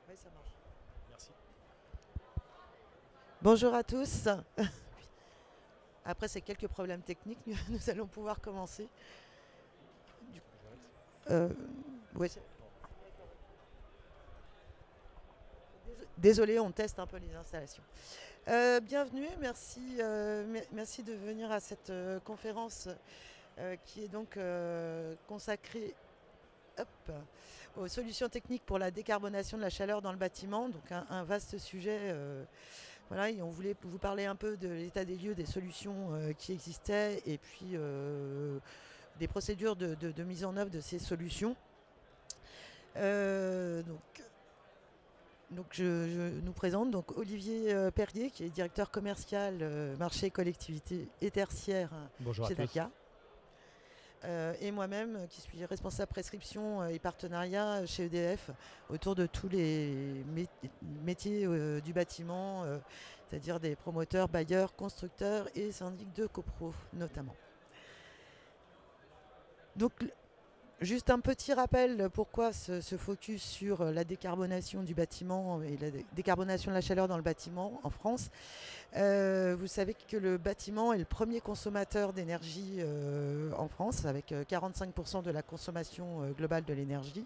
Oui, ça marche. Merci. Bonjour à tous. Après ces quelques problèmes techniques, nous allons pouvoir commencer. Du- J'arrête. euh, ouais, Non. désolé, on teste un peu les installations. Bienvenue, merci, merci de venir à cette conférence qui est donc consacrée hop, aux solutions techniques pour la décarbonation de la chaleur dans le bâtiment. Donc un vaste sujet. Voilà, et on voulait vous parler un peu de l'état des lieux, des solutions qui existaient et puis des procédures de mise en œuvre de ces solutions. Euh, donc, donc je nous présente donc Olivier Perrier, qui est directeur commercial marché, collectivité et tertiaire Bonjour à chez tous. Dacia. Et moi-même, qui suis responsable prescription et partenariat chez EDF autour de tous les métiers du bâtiment, c'est-à-dire des promoteurs, bailleurs, constructeurs et syndics de copro notamment. Donc juste un petit rappel, pourquoi ce focus sur la décarbonation du bâtiment et la décarbonation de la chaleur dans le bâtiment en France. Vous savez que le bâtiment est le premier consommateur d'énergie en France, avec 45% de la consommation globale de l'énergie.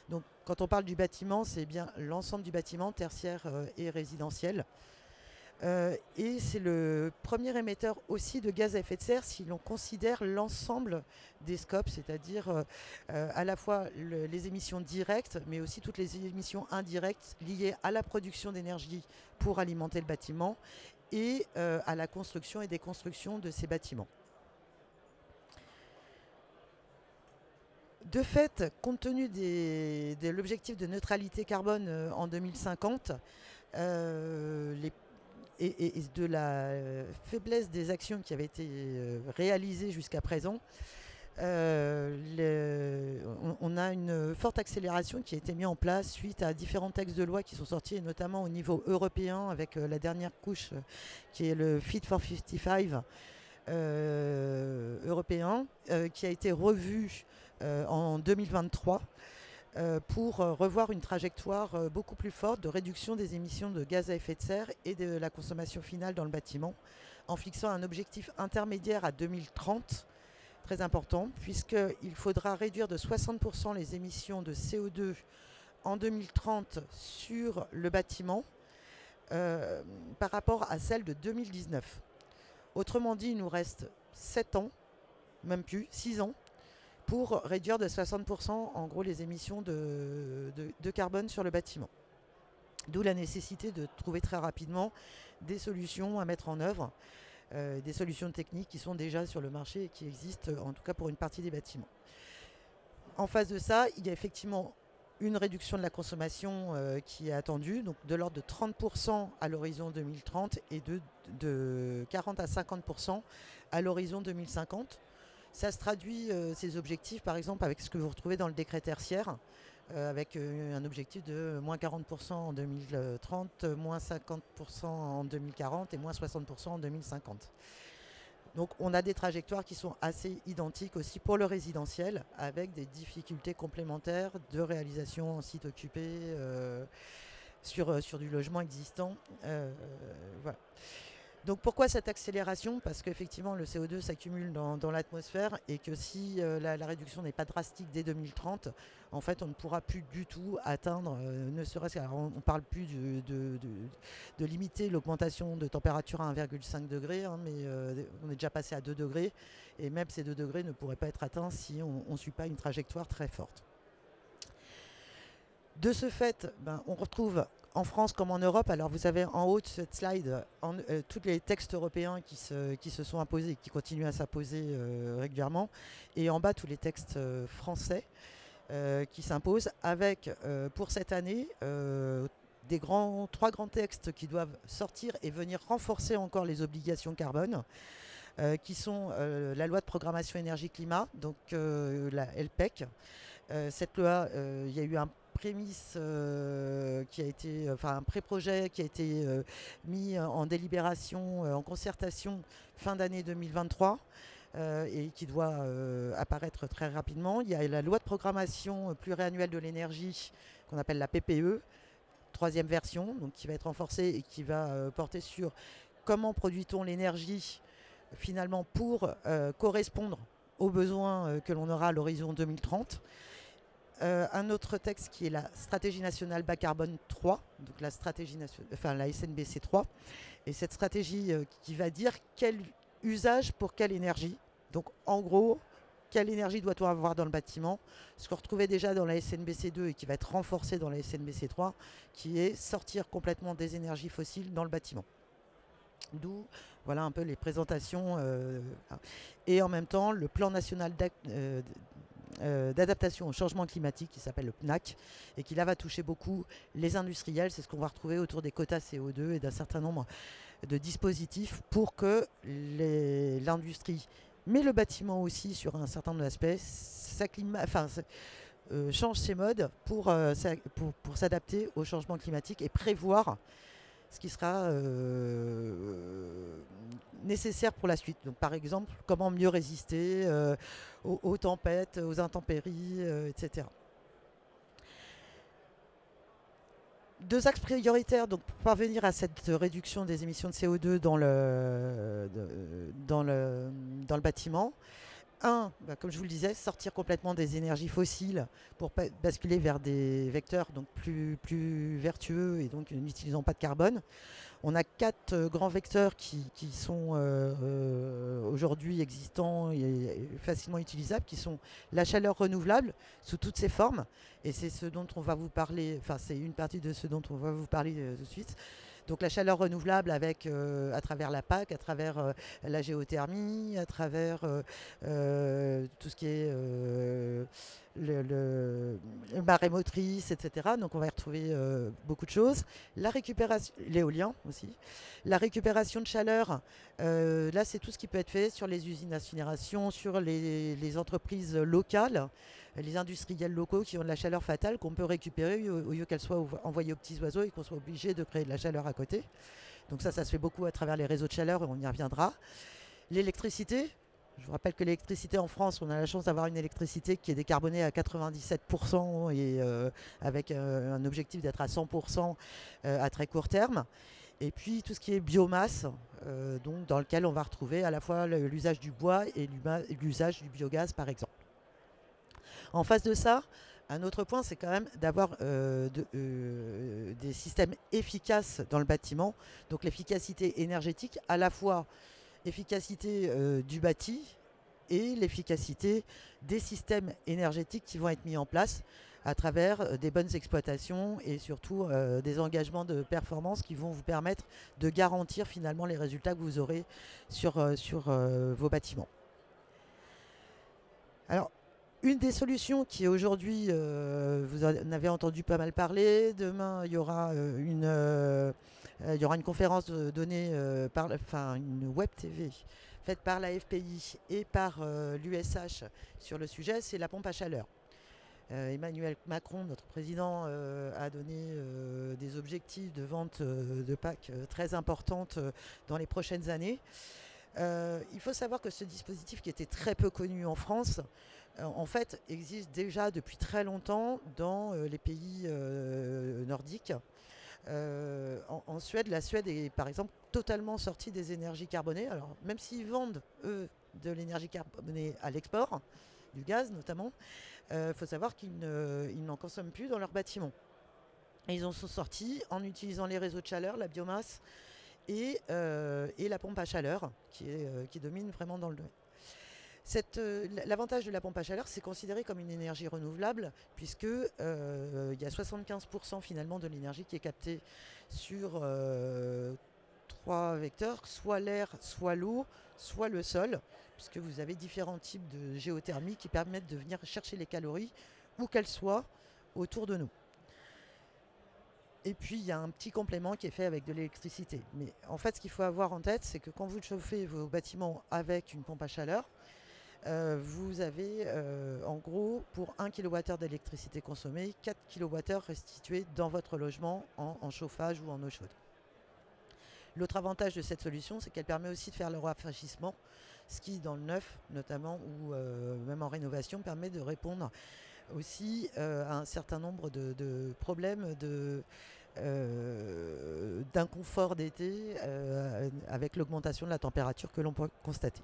Donc quand on parle du bâtiment, c'est bien l'ensemble du bâtiment, tertiaire et résidentiel. Et c'est le premier émetteur aussi de gaz à effet de serre si l'on considère l'ensemble des scopes, c'est-à-dire à la fois les émissions directes, mais aussi toutes les émissions indirectes liées à la production d'énergie pour alimenter le bâtiment et à la construction et déconstruction de ces bâtiments. De fait, compte tenu de l'objectif de neutralité carbone en 2050, les et de la faiblesse des actions qui avaient été réalisées jusqu'à présent, on a une forte accélération qui a été mise en place suite à différents textes de loi qui sont sortis, et notamment au niveau européen, avec la dernière couche qui est le Fit for 55 européen, qui a été revu en 2023 pour revoir une trajectoire beaucoup plus forte de réduction des émissions de gaz à effet de serre et de la consommation finale dans le bâtiment, en fixant un objectif intermédiaire à 2030, très important, puisqu'il faudra réduire de 60% les émissions de CO2 en 2030 sur le bâtiment par rapport à celles de 2019. Autrement dit, il nous reste 7 ans, même plus, 6 ans, pour réduire de 60% en gros les émissions de carbone sur le bâtiment. D'où la nécessité de trouver très rapidement des solutions à mettre en œuvre, des solutions techniques qui sont déjà sur le marché et qui existent en tout cas pour une partie des bâtiments. En face de ça, il y a effectivement une réduction de la consommation qui est attendue, donc de l'ordre de 30% à l'horizon 2030 et de 40 à 50% à l'horizon 2050. Ça se traduit, ces objectifs, par exemple, avec ce que vous retrouvez dans le décret tertiaire, avec un objectif de moins 40% en 2030, moins 50% en 2040 et moins 60% en 2050. Donc on a des trajectoires qui sont assez identiques aussi pour le résidentiel, avec des difficultés complémentaires de réalisation en site occupé sur du logement existant. Voilà. Donc pourquoi cette accélération? Parce qu'effectivement le CO2 s'accumule dans l'atmosphère et que si la réduction n'est pas drastique dès 2030, en fait on ne pourra plus du tout atteindre, ne serait-ce qu'on ne parle plus de limiter l'augmentation de température à 1,5 degré, hein, mais on est déjà passé à 2 degrés et même ces 2 degrés ne pourraient pas être atteints si on ne suit pas une trajectoire très forte. De ce fait, on retrouve en France comme en Europe, alors vous avez en haut de cette slide tous les textes européens qui se sont imposés et qui continuent à s'imposer régulièrement, et en bas tous les textes français qui s'imposent, avec pour cette année trois grands textes qui doivent sortir et venir renforcer encore les obligations carbone, qui sont la loi de programmation énergie-climat, donc la LPEC. Cette loi, il y a eu un prémisse qui a été, enfin un pré-projet qui a été mis en délibération, en concertation fin d'année 2023 et qui doit apparaître très rapidement. Il y a la loi de programmation pluriannuelle de l'énergie qu'on appelle la PPE, troisième version, donc qui va être renforcée et qui va porter sur comment produit-on l'énergie finalement pour correspondre aux besoins que l'on aura à l'horizon 2030. Un autre texte qui est la stratégie nationale bas carbone 3, donc la SNBC 3, et cette stratégie qui va dire quel usage pour quelle énergie. Donc en gros, quelle énergie doit-on avoir dans le bâtiment, ce qu'on retrouvait déjà dans la SNBC 2 et qui va être renforcé dans la SNBC 3, qui est sortir complètement des énergies fossiles dans le bâtiment. D'où voilà un peu les présentations. Et en même temps, le plan national d'adaptation au changement climatique qui s'appelle le PNAC et qui là va toucher beaucoup les industriels. C'est ce qu'on va retrouver autour des quotas CO2 et d'un certain nombre de dispositifs pour que l'industrie, mais le bâtiment aussi sur un certain nombre d'aspects, change ses modes pour s'adapter au changement climatique et prévoir ce qui sera nécessaire pour la suite. Donc, par exemple, comment mieux résister aux tempêtes, aux intempéries, etc. Deux axes prioritaires donc, pour parvenir à cette réduction des émissions de CO2 dans le bâtiment. Un, comme je vous le disais, sortir complètement des énergies fossiles pour basculer vers des vecteurs donc plus vertueux et donc n'utilisant pas de carbone. On a 4 grands vecteurs qui sont aujourd'hui existants et facilement utilisables, qui sont la chaleur renouvelable sous toutes ses formes, et c'est ce dont on va vous parler, enfin c'est une partie de ce dont on va vous parler tout de suite. Donc la chaleur renouvelable avec, à travers la PAC, à travers la géothermie, à travers tout ce qui est le marémotrice, etc. Donc on va y retrouver beaucoup de choses. La récupération, l'éolien aussi. La récupération de chaleur, là c'est tout ce qui peut être fait sur les usines d'incinération, sur les entreprises locales, les industriels locaux qui ont de la chaleur fatale qu'on peut récupérer au lieu qu'elle soit envoyée aux petits oiseaux et qu'on soit obligé de créer de la chaleur à côté. Donc ça se fait beaucoup à travers les réseaux de chaleur et on y reviendra. L'électricité. Je vous rappelle que l'électricité en France, on a la chance d'avoir une électricité qui est décarbonée à 97% et avec un objectif d'être à 100% à très court terme. Et puis tout ce qui est biomasse, donc dans lequel on va retrouver à la fois l'usage du bois et l'usage du biogaz par exemple. En face de ça, un autre point, c'est quand même d'avoir des systèmes efficaces dans le bâtiment. Donc l'efficacité énergétique, à la fois l'efficacité du bâti et l'efficacité des systèmes énergétiques qui vont être mis en place à travers des bonnes exploitations et surtout des engagements de performance qui vont vous permettre de garantir finalement les résultats que vous aurez sur vos bâtiments. Alors, une des solutions qui est aujourd'hui, vous en avez entendu pas mal parler, demain il y aura une conférence donnée une web TV faite par la FPI et par l'USH sur le sujet, c'est la pompe à chaleur. Emmanuel Macron, notre président, a donné des objectifs de vente de packs très importantes dans les prochaines années. Il faut savoir que ce dispositif qui était très peu connu en France, en fait, existe déjà depuis très longtemps dans les pays nordiques. En Suède, la Suède est par exemple totalement sortie des énergies carbonées. Alors, même s'ils vendent, eux, de l'énergie carbonée à l'export, du gaz notamment, il faut savoir qu'ils n'en consomment plus dans leurs bâtiments. Et ils en sont sortis en utilisant les réseaux de chaleur, la biomasse et la pompe à chaleur qui domine vraiment dans le domaine. L'avantage de la pompe à chaleur, c'est considéré comme une énergie renouvelable, puisque il y a 75% finalement de l'énergie qui est captée sur 3 vecteurs, soit l'air, soit l'eau, soit le sol, puisque vous avez différents types de géothermie qui permettent de venir chercher les calories où qu'elles soient autour de nous. Et puis il y a un petit complément qui est fait avec de l'électricité. Mais en fait, ce qu'il faut avoir en tête, c'est que quand vous chauffez vos bâtiments avec une pompe à chaleur, vous avez en gros pour 1 kWh d'électricité consommée, 4 kWh restitués dans votre logement en chauffage ou en eau chaude. L'autre avantage de cette solution, c'est qu'elle permet aussi de faire le rafraîchissement, ce qui dans le neuf notamment ou même en rénovation permet de répondre aussi à un certain nombre de problèmes d'inconfort d'été avec l'augmentation de la température que l'on peut constater.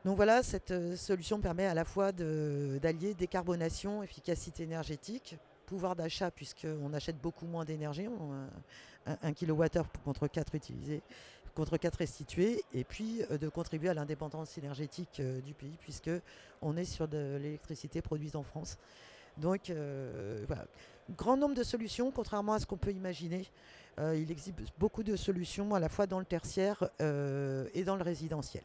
Donc voilà, cette solution permet à la fois d'allier décarbonation, efficacité énergétique, pouvoir d'achat puisqu'on achète beaucoup moins d'énergie, 1 kWh contre 4 utilisés, contre 4 restitués, et puis de contribuer à l'indépendance énergétique du pays puisque on est sur de l'électricité produite en France. Donc voilà, grand nombre de solutions, contrairement à ce qu'on peut imaginer. Il existe beaucoup de solutions à la fois dans le tertiaire et dans le résidentiel.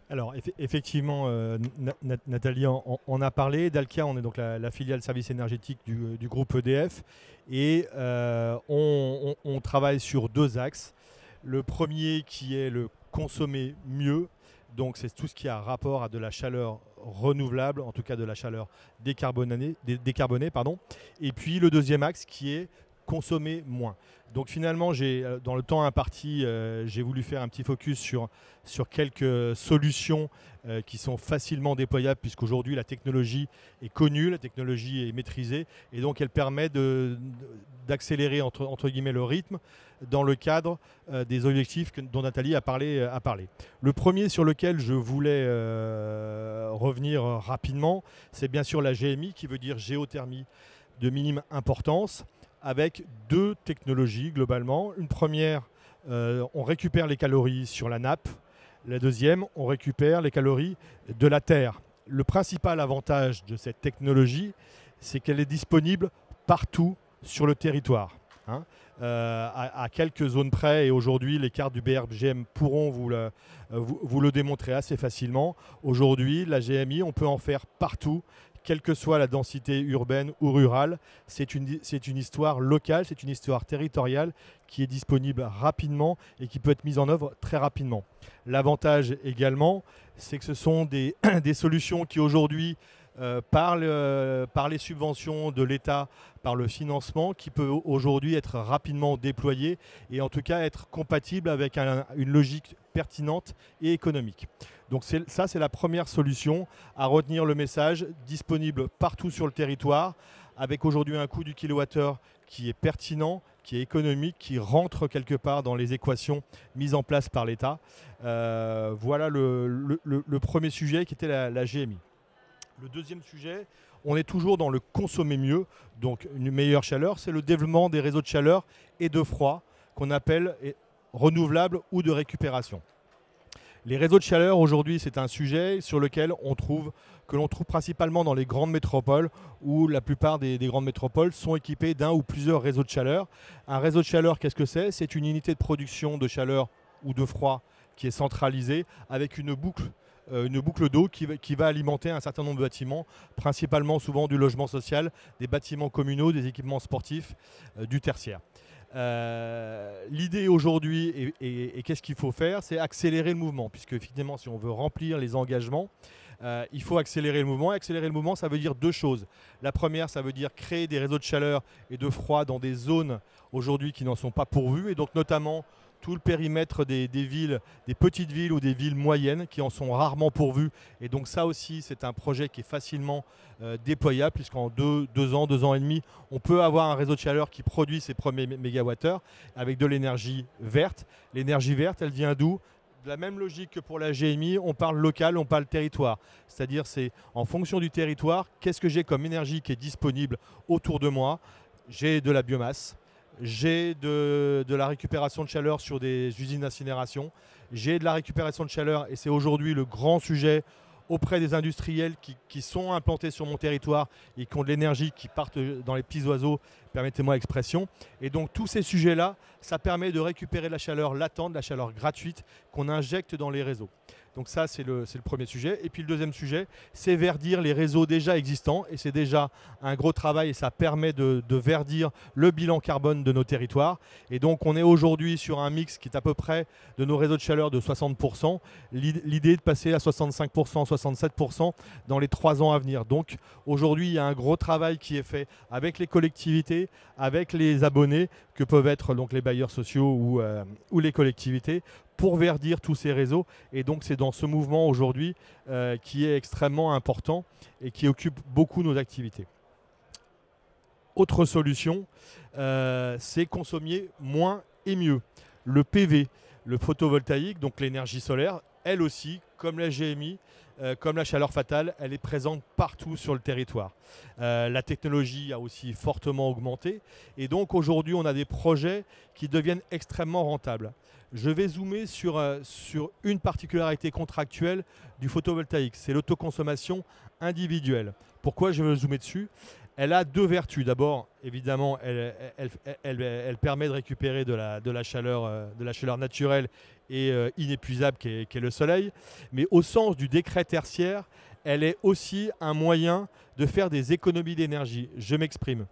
Alors effectivement, Nathalie en a parlé. Dalkia, on est donc la filiale service énergétique du groupe EDF et on travaille sur 2 axes. Le premier qui est le consommer mieux, donc c'est tout ce qui a rapport à de la chaleur renouvelable, en tout cas de la chaleur décarbonée, pardon. Et puis le deuxième axe qui est consommer moins. Donc finalement, dans le temps imparti, j'ai voulu faire un petit focus sur quelques solutions qui sont facilement déployables puisqu'aujourd'hui la technologie est connue, la technologie est maîtrisée et donc elle permet d'accélérer entre guillemets le rythme dans le cadre des objectifs dont Nathalie a parlé. Le premier sur lequel je voulais revenir rapidement, c'est bien sûr la GMI qui veut dire géothermie de minime importance, avec 2 technologies globalement. Une première, on récupère les calories sur la nappe. La deuxième, on récupère les calories de la terre. Le principal avantage de cette technologie, c'est qu'elle est disponible partout sur le territoire. À quelques zones près, et aujourd'hui les cartes du BRGM pourront vous le démontrer assez facilement. Aujourd'hui, la GMI, on peut en faire partout, quelle que soit la densité urbaine ou rurale. C'est une histoire locale, c'est une histoire territoriale qui est disponible rapidement et qui peut être mise en œuvre très rapidement. L'avantage également, c'est que ce sont des solutions qui aujourd'hui, par les subventions de l'État, par le financement, qui peut aujourd'hui être rapidement déployé et en tout cas être compatible avec une logique pertinente et économique. Donc ça, c'est la première solution à retenir le message, disponible partout sur le territoire, avec aujourd'hui un coût du kilowattheure qui est pertinent, qui est économique, qui rentre quelque part dans les équations mises en place par l'État. Voilà le premier sujet qui était la GMI. Le deuxième sujet, on est toujours dans le consommer mieux, donc une meilleure chaleur, c'est le développement des réseaux de chaleur et de froid qu'on appelle renouvelables ou de récupération. Les réseaux de chaleur, aujourd'hui, c'est un sujet sur lequel que l'on trouve principalement dans les grandes métropoles, où la plupart des grandes métropoles sont équipées d'un ou plusieurs réseaux de chaleur. Un réseau de chaleur, qu'est-ce que c'est? C'est une unité de production de chaleur ou de froid qui est centralisée avec une boucle d'eau qui va alimenter un certain nombre de bâtiments, principalement souvent du logement social, des bâtiments communaux, des équipements sportifs, du tertiaire. L'idée aujourd'hui, et qu'est-ce qu'il faut faire, c'est accélérer le mouvement, puisque effectivement, si on veut remplir les engagements, il faut accélérer le mouvement. Accélérer le mouvement, ça veut dire 2 choses. La première, ça veut dire créer des réseaux de chaleur et de froid dans des zones aujourd'hui qui n'en sont pas pourvues, et donc notamment tout le périmètre des villes, des petites villes ou des villes moyennes qui en sont rarement pourvues. Et donc ça aussi, c'est un projet qui est facilement déployable, puisqu'en 2 ans, 2 ans et demi, on peut avoir un réseau de chaleur qui produit ses premiers mégawattheures avec de l'énergie verte. L'énergie verte, elle vient d'où? De la même logique que pour la GMI, on parle local, on parle territoire. C'est-à-dire, c'est en fonction du territoire, qu'est-ce que j'ai comme énergie qui est disponible autour de moi? J'ai de la biomasse. J'ai de la récupération de chaleur sur des usines d'incinération. J'ai de la récupération de chaleur, et c'est aujourd'hui le grand sujet auprès des industriels qui sont implantés sur mon territoire et qui ont de l'énergie qui partent dans les petits oiseaux, permettez-moi l'expression. Et donc tous ces sujets-là, ça permet de récupérer de la chaleur latente, de la chaleur gratuite qu'on injecte dans les réseaux. Donc ça, c'est le premier sujet. Et puis le deuxième sujet, c'est verdir les réseaux déjà existants. Et c'est déjà un gros travail, et ça permet de verdir le bilan carbone de nos territoires. Et donc on est aujourd'hui sur un mix qui est à peu près de nos réseaux de chaleur de 60%. L'idée est de passer à 65%, 67% dans les 3 ans à venir. Donc aujourd'hui, il y a un gros travail qui est fait avec les collectivités, avec les abonnés, que peuvent être donc les bailleurs sociaux ou les collectivités, pour verdir tous ces réseaux. Et donc c'est dans ce mouvement aujourd'hui qui est extrêmement important et qui occupe beaucoup nos activités. Autre solution, c'est consommer moins et mieux. Le PV, le photovoltaïque, donc l'énergie solaire, elle aussi, comme la GMI, comme la chaleur fatale, elle est présente partout sur le territoire. La technologie a aussi fortement augmenté et donc aujourd'hui on a des projets qui deviennent extrêmement rentables. Je vais zoomer sur une particularité contractuelle du photovoltaïque, c'est l'autoconsommation individuelle. Pourquoi je veux zoomer dessus? Elle a deux vertus. D'abord, évidemment, elle permet de récupérer de la chaleur naturelle et inépuisable qu'est le soleil. Mais au sens du décret tertiaire, elle est aussi un moyen de faire des économies d'énergie. Je m'exprime.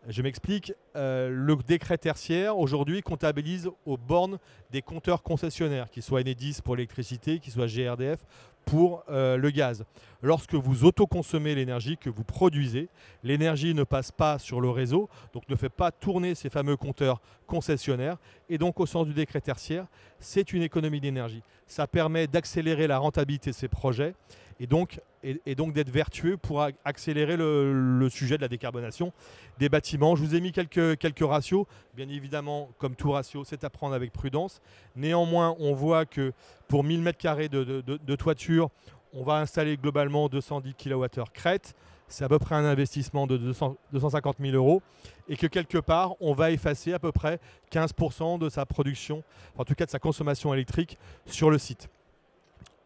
Je m'explique. Le décret tertiaire, aujourd'hui, comptabilise aux bornes des compteurs concessionnaires, qu'ils soient Enedis pour l'électricité, qu'ils soient GRDF pour le gaz. Lorsque vous autoconsommez l'énergie que vous produisez, l'énergie ne passe pas sur le réseau, donc ne fait pas tourner ces fameux compteurs concessionnaires. Et donc, au sens du décret tertiaire, c'est une économie d'énergie. Ça permet d'accélérer la rentabilité de ces projets et donc d'être vertueux pour accélérer le sujet de la décarbonation des bâtiments. Je vous ai mis quelques ratios. Bien évidemment, comme tout ratio, c'est à prendre avec prudence. Néanmoins, on voit que pour 1000 m² de toiture, on va installer globalement 210 kWh crête. C'est à peu près un investissement de 250 000 euros. Et que quelque part, on va effacer à peu près 15% de sa production, en tout cas de sa consommation électrique sur le site.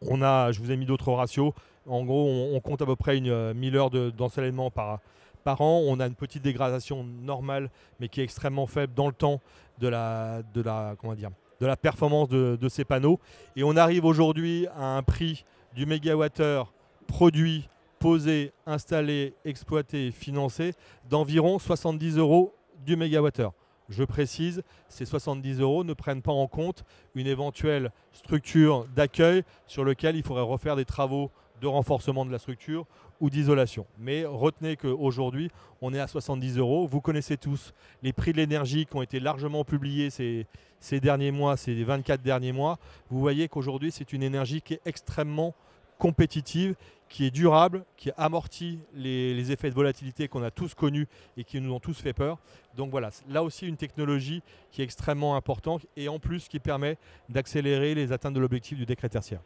Je vous ai mis d'autres ratios. En gros, on compte à peu près 1000 heures d'ensoleillement par an. On a une petite dégradation normale, mais qui est extrêmement faible dans le temps de la performance de ces panneaux. Et on arrive aujourd'hui à un prix du mégawattheure produit, posé, installé, exploité, financé d'environ 70 € du mégawattheure. Je précise, ces 70 € ne prennent pas en compte une éventuelle structure d'accueil sur laquelle il faudrait refaire des travaux de renforcement de la structure ou d'isolation. Mais retenez qu'aujourd'hui, on est à 70 €. Vous connaissez tous les prix de l'énergie qui ont été largement publiés ces derniers mois, ces 24 derniers mois. Vous voyez qu'aujourd'hui, c'est une énergie qui est extrêmement compétitive, qui est durable, qui amortit les effets de volatilité qu'on a tous connus et qui nous ont tous fait peur. Donc voilà, là aussi une technologie qui est extrêmement importante et en plus qui permet d'accélérer les atteintes de l'objectif du décret tertiaire.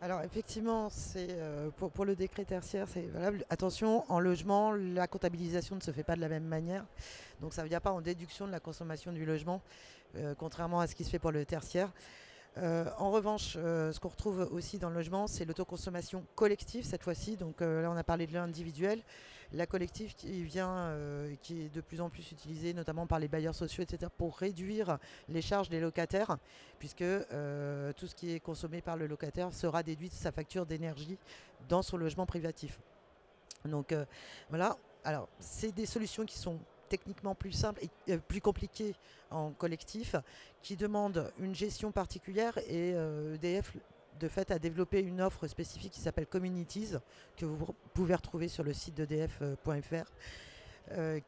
Alors effectivement, pour le décret tertiaire, c'est valable. Attention, en logement, la comptabilisation ne se fait pas de la même manière. Donc ça ne vient pas en déduction de la consommation du logement, contrairement à ce qui se fait pour le tertiaire. En revanche, ce qu'on retrouve aussi dans le logement, c'est l'autoconsommation collective cette fois-ci. Donc là, on a parlé de l'individuel. La collective qui est de plus en plus utilisée, notamment par les bailleurs sociaux, etc., pour réduire les charges des locataires, puisque tout ce qui est consommé par le locataire sera déduit de sa facture d'énergie dans son logement privatif. Donc voilà. Alors, c'est des solutions qui sont techniquement plus simples et plus compliquées en collectif, qui demandent une gestion particulière et EDF de fait a développé une offre spécifique qui s'appelle Communities, que vous pouvez retrouver sur le site d'EDF.fr,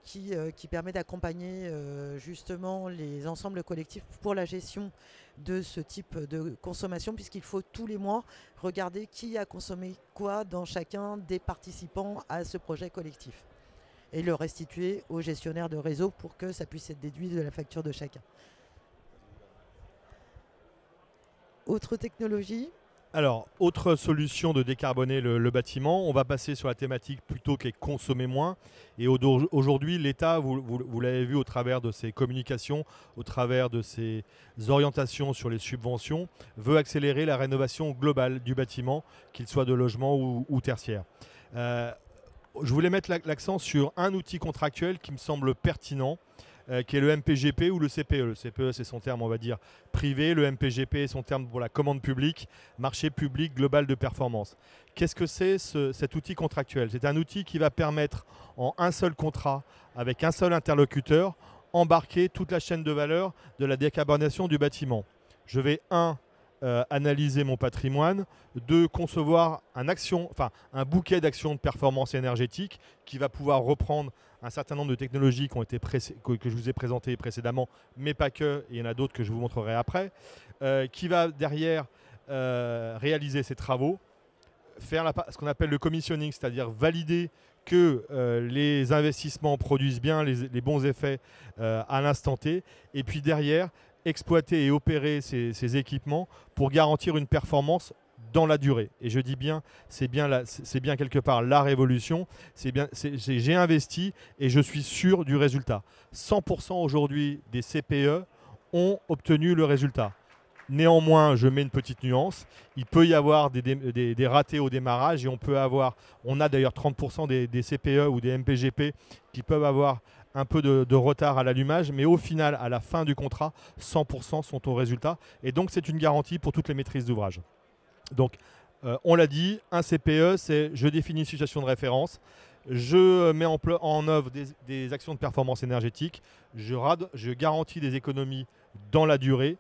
qui permet d'accompagner justement les ensembles collectifs pour la gestion de ce type de consommation, puisqu'il faut tous les mois regarder qui a consommé quoi dans chacun des participants à ce projet collectif et le restituer au gestionnaire de réseau pour que ça puisse être déduit de la facture de chacun. Autre technologie ? Alors, autre solution de décarboner le bâtiment, on va passer sur la thématique plutôt qui est consommer moins. Et aujourd'hui, l'État, vous l'avez vu au travers de ses communications, au travers de ses orientations sur les subventions, veut accélérer la rénovation globale du bâtiment, qu'il soit de logement ou tertiaire. Je voulais mettre l'accent sur un outil contractuel qui me semble pertinent, qui est le MPGP ou le CPE. Le CPE, c'est son terme, on va dire, privé. Le MPGP est son terme pour la commande publique, marché public global de performance. Qu'est-ce que c'est cet outil contractuel? C'est un outil qui va permettre, en un seul contrat, avec un seul interlocuteur, embarquer toute la chaîne de valeur de la décarbonation du bâtiment. Je vais, analyser mon patrimoine, 2, concevoir un bouquet d'actions de performance énergétique qui va pouvoir reprendre un certain nombre de technologies qui ont été que je vous ai présentées précédemment, mais pas que, il y en a d'autres que je vous montrerai après, qui va derrière réaliser ces travaux, faire ce qu'on appelle le commissioning, c'est-à-dire valider que les investissements produisent bien les bons effets à l'instant T, et puis derrière, exploiter et opérer ces équipements pour garantir une performance dans la durée. Et je dis bien, c'est bien quelque part la révolution. J'ai investi et je suis sûr du résultat. 100% aujourd'hui des CPE ont obtenu le résultat. Néanmoins, je mets une petite nuance. Il peut y avoir des ratés au démarrage et on a d'ailleurs 30% des CPE ou des MPGP qui peuvent avoir un peu de retard à l'allumage, mais au final, à la fin du contrat, 100% sont au résultat. Et donc, c'est une garantie pour toutes les maîtrises d'ouvrage. Donc, on l'a dit, un CPE, c'est je définis une situation de référence, je mets en œuvre des actions de performance énergétique, je garantis des économies dans la durée,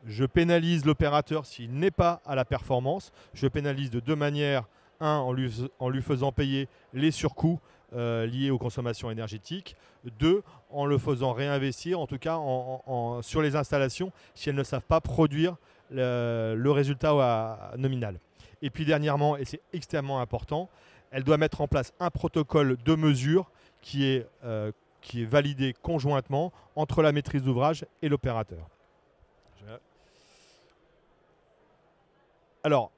je pénalise l'opérateur s'il n'est pas à la performance, je pénalise de deux manières. Un, en lui faisant payer les surcoûts liés aux consommations énergétiques. Deux, en le faisant réinvestir, en tout cas sur les installations, si elles ne savent pas produire le résultat nominal. Et puis dernièrement, et c'est extrêmement important, elle doit mettre en place un protocole de mesure qui est validé conjointement entre la maîtrise d'ouvrage et l'opérateur. Alors,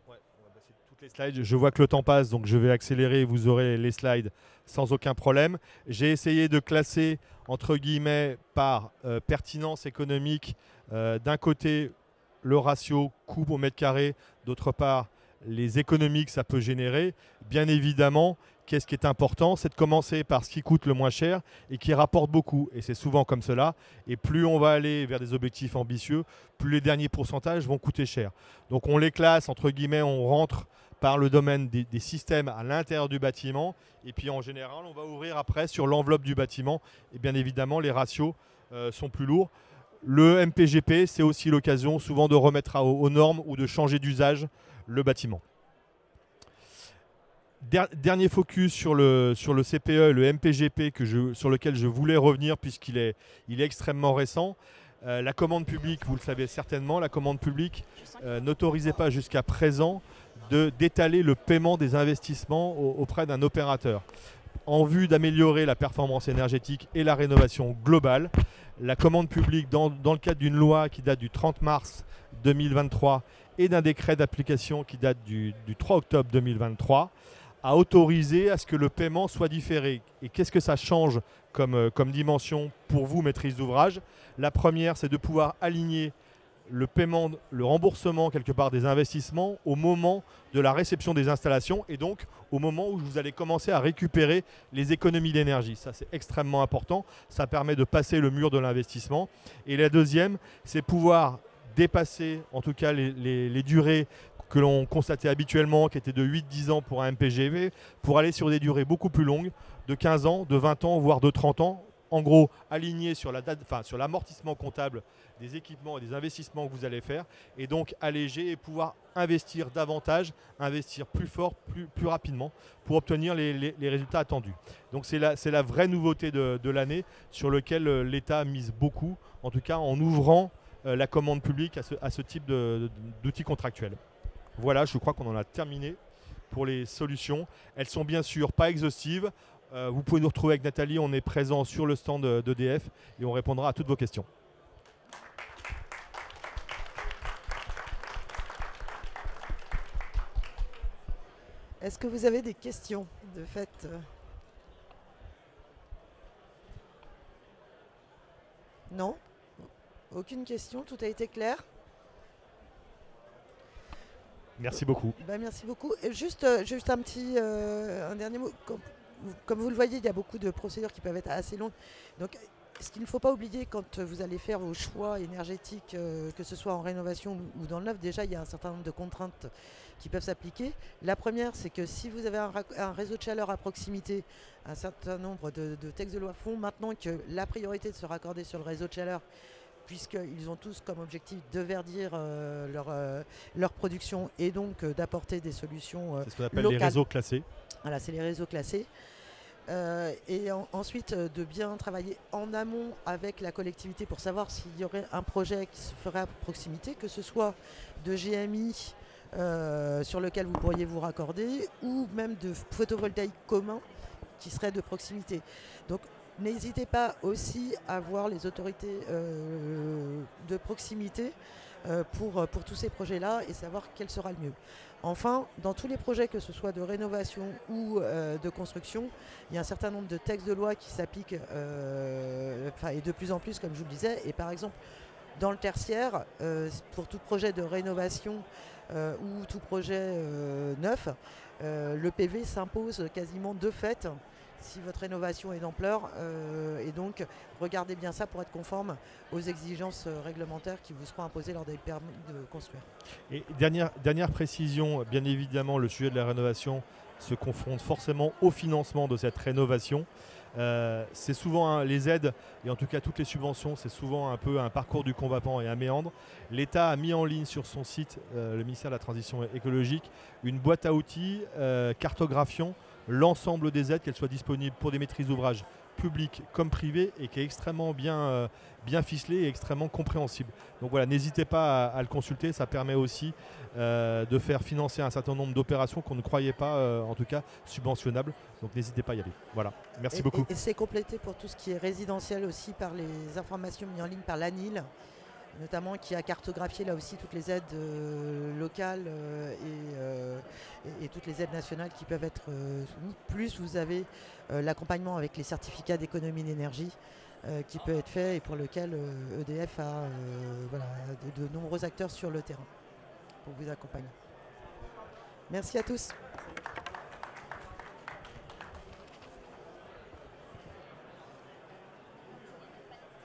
on va passer toutes les slides. Je vois que le temps passe, donc je vais accélérer. Vous aurez les slides sans aucun problème. J'ai essayé de classer, entre guillemets, par pertinence économique. D'un côté, le ratio coût au mètre carré. D'autre part, les économies que ça peut générer. Bien évidemment, qu'est-ce qui est important? C'est de commencer par ce qui coûte le moins cher et qui rapporte beaucoup. Et c'est souvent comme cela. Et plus on va aller vers des objectifs ambitieux, plus les derniers pourcentages vont coûter cher. Donc on les classe, entre guillemets, on rentre par le domaine des systèmes à l'intérieur du bâtiment. Et puis en général, on va ouvrir après sur l'enveloppe du bâtiment. Et bien évidemment, les ratios sont plus lourds. Le MPGP, c'est aussi l'occasion souvent de remettre aux normes ou de changer d'usage le bâtiment. Dernier focus sur le CPE et le MPGP sur lequel je voulais revenir puisqu'il est extrêmement récent. La commande publique, vous le savez certainement, la commande publique n'autorisait pas jusqu'à présent d'étaler le paiement des investissements auprès d'un opérateur. En vue d'améliorer la performance énergétique et la rénovation globale, la commande publique, dans le cadre d'une loi qui date du 30 mars 2023 et d'un décret d'application qui date du 3 octobre 2023, a autorisé à ce que le paiement soit différé. Et qu'est-ce que ça change comme dimension pour vous, maîtrise d'ouvrage? La première, c'est de pouvoir aligner le paiement, le remboursement quelque part des investissements au moment de la réception des installations et donc au moment où vous allez commencer à récupérer les économies d'énergie. Ça, c'est extrêmement important. Ça permet de passer le mur de l'investissement. Et la deuxième, c'est pouvoir dépasser en tout cas les durées que l'on constatait habituellement, qui étaient de 8-10 ans pour un MPGV, pour aller sur des durées beaucoup plus longues, de 15 ans, de 20 ans, voire de 30 ans. En gros, aligné sur l'amortissement comptable des équipements et des investissements que vous allez faire, et donc alléger et pouvoir investir davantage, investir plus fort, plus rapidement, pour obtenir les résultats attendus. Donc c'est la vraie nouveauté de l'année, sur laquelle l'État mise beaucoup, en tout cas en ouvrant la commande publique à ce type d'outils contractuels. Voilà, je crois qu'on en a terminé pour les solutions. Elles sont bien sûr pas exhaustives. Vous pouvez nous retrouver avec Nathalie, on est présent sur le stand d'EDF et on répondra à toutes vos questions. Est-ce que vous avez des questions de fait? Non? Aucune question, tout a été clair? Merci beaucoup. Merci beaucoup. Et juste un dernier mot. Comme vous le voyez, il y a beaucoup de procédures qui peuvent être assez longues. Donc, ce qu'il ne faut pas oublier quand vous allez faire vos choix énergétiques, que ce soit en rénovation ou dans le neuf, déjà, il y a un certain nombre de contraintes qui peuvent s'appliquer. La première, c'est que si vous avez un réseau de chaleur à proximité, un certain nombre de textes de loi font maintenant que la priorité de se raccorder sur le réseau de chaleur, puisqu'ils ont tous comme objectif de verdir leur production et donc d'apporter des solutions c'est ce qu'on appelle locales. Les réseaux classés. Voilà, c'est les réseaux classés. Ensuite, de bien travailler en amont avec la collectivité pour savoir s'il y aurait un projet qui se ferait à proximité, que ce soit de GMI sur lequel vous pourriez vous raccorder, ou même de photovoltaïque commun qui serait de proximité. Donc n'hésitez pas aussi à voir les autorités de proximité pour tous ces projets-là et savoir quel sera le mieux. Enfin, dans tous les projets, que ce soit de rénovation ou de construction, il y a un certain nombre de textes de loi qui s'appliquent, et de plus en plus, comme je vous le disais. Et par exemple, dans le tertiaire, pour tout projet de rénovation ou tout projet neuf, le PV s'impose quasiment de fait si votre rénovation est d'ampleur. Et donc, regardez bien ça pour être conforme aux exigences réglementaires qui vous seront imposées lors des permis de construire. Et dernière précision, bien évidemment, le sujet de la rénovation se confronte forcément au financement de cette rénovation. C'est souvent les aides, et en tout cas toutes les subventions, c'est souvent un peu un parcours du combattant et un méandre. L'État a mis en ligne sur son site, le ministère de la Transition écologique, une boîte à outils cartographiant l'ensemble des aides, qu'elles soient disponibles pour des maîtrises d'ouvrage publiques comme privées, et qui est extrêmement bien ficelée et extrêmement compréhensible. Donc voilà, n'hésitez pas à le consulter, ça permet aussi de faire financer un certain nombre d'opérations qu'on ne croyait pas, en tout cas, subventionnables. Donc n'hésitez pas à y aller. Voilà, merci beaucoup. Et c'est complété pour tout ce qui est résidentiel aussi par les informations mises en ligne par l'ANIL, notamment qui a cartographié là aussi toutes les aides locales et toutes les aides nationales qui peuvent être soumises. Plus vous avez l'accompagnement avec les certificats d'économie d'énergie qui peut être fait et pour lequel EDF a de nombreux acteurs sur le terrain pour vous accompagner. Merci à tous.